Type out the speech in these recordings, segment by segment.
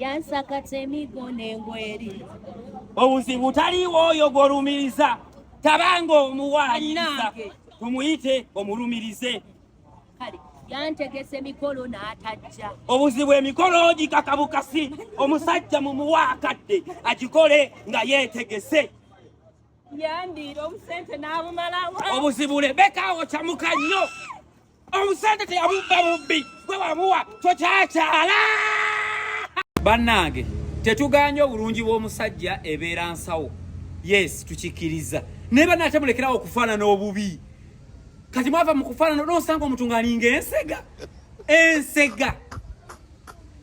yansakatse emigone ngweri obuzibu taliwo oyo gw'olumiriza tabanga omuwaayiriza tumuyite omulumirize kale yantegese emikolo n'atajja obuzibu emikolo gikakabukasi omusajja mumuwa akadde agikole nga yeetegese yandiira obusente n'abumalawo obuzibu lebekaawo kyamuka nnyo omusente teyabubba bubbi gwe wamuwa tokyakyala bannange tetuganye obulungi bw'omusajja ebeera nsawo yes tukikkiriza naye bannange temulekerawo okufaanana obubi kati mwava mu kufaanana n'osanga omuntu ng'alinga ensega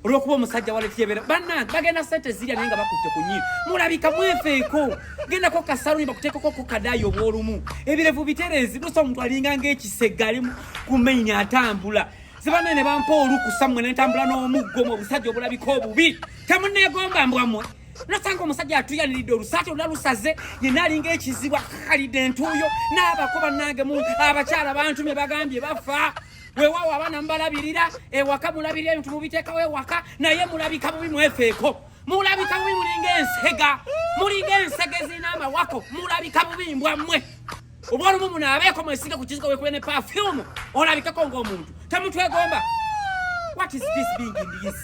olw'okuba omusajja waletyebera bannange bagenda sente zirya naye nga bakutte ku nnyini mulabika mwefeeko gendako kasaluni bakuteekako ku kadaayi obw'olumu ebirevu bitereezi nosa omuntu alinga ng'ekisega ali ku maini atambula zibanne ne bampa olukusa mmwe nentambula n'omuggo mu obusajja obulabika obubi temunneegomba mbwammwe nosanga omusajja atuyaniridde olusaati olula lusaze yenna alinga ekizibwa kakalidde entuuyo n'abako bannange mu abakyala bantumye bagambye bafa weewaawo abaana mubalabirira ewaka mulabirira ebintu mubiteekawo ewaka naye mulabika bubi mwefeeko mulabika bubi mulinga ensega ezirina amawako mulabika bubi mbwammwe obwolumu munaabeeko mwesiga ku kizigo wekube ne perfume olabikako ng'omuntu temutwegomba what is this being in this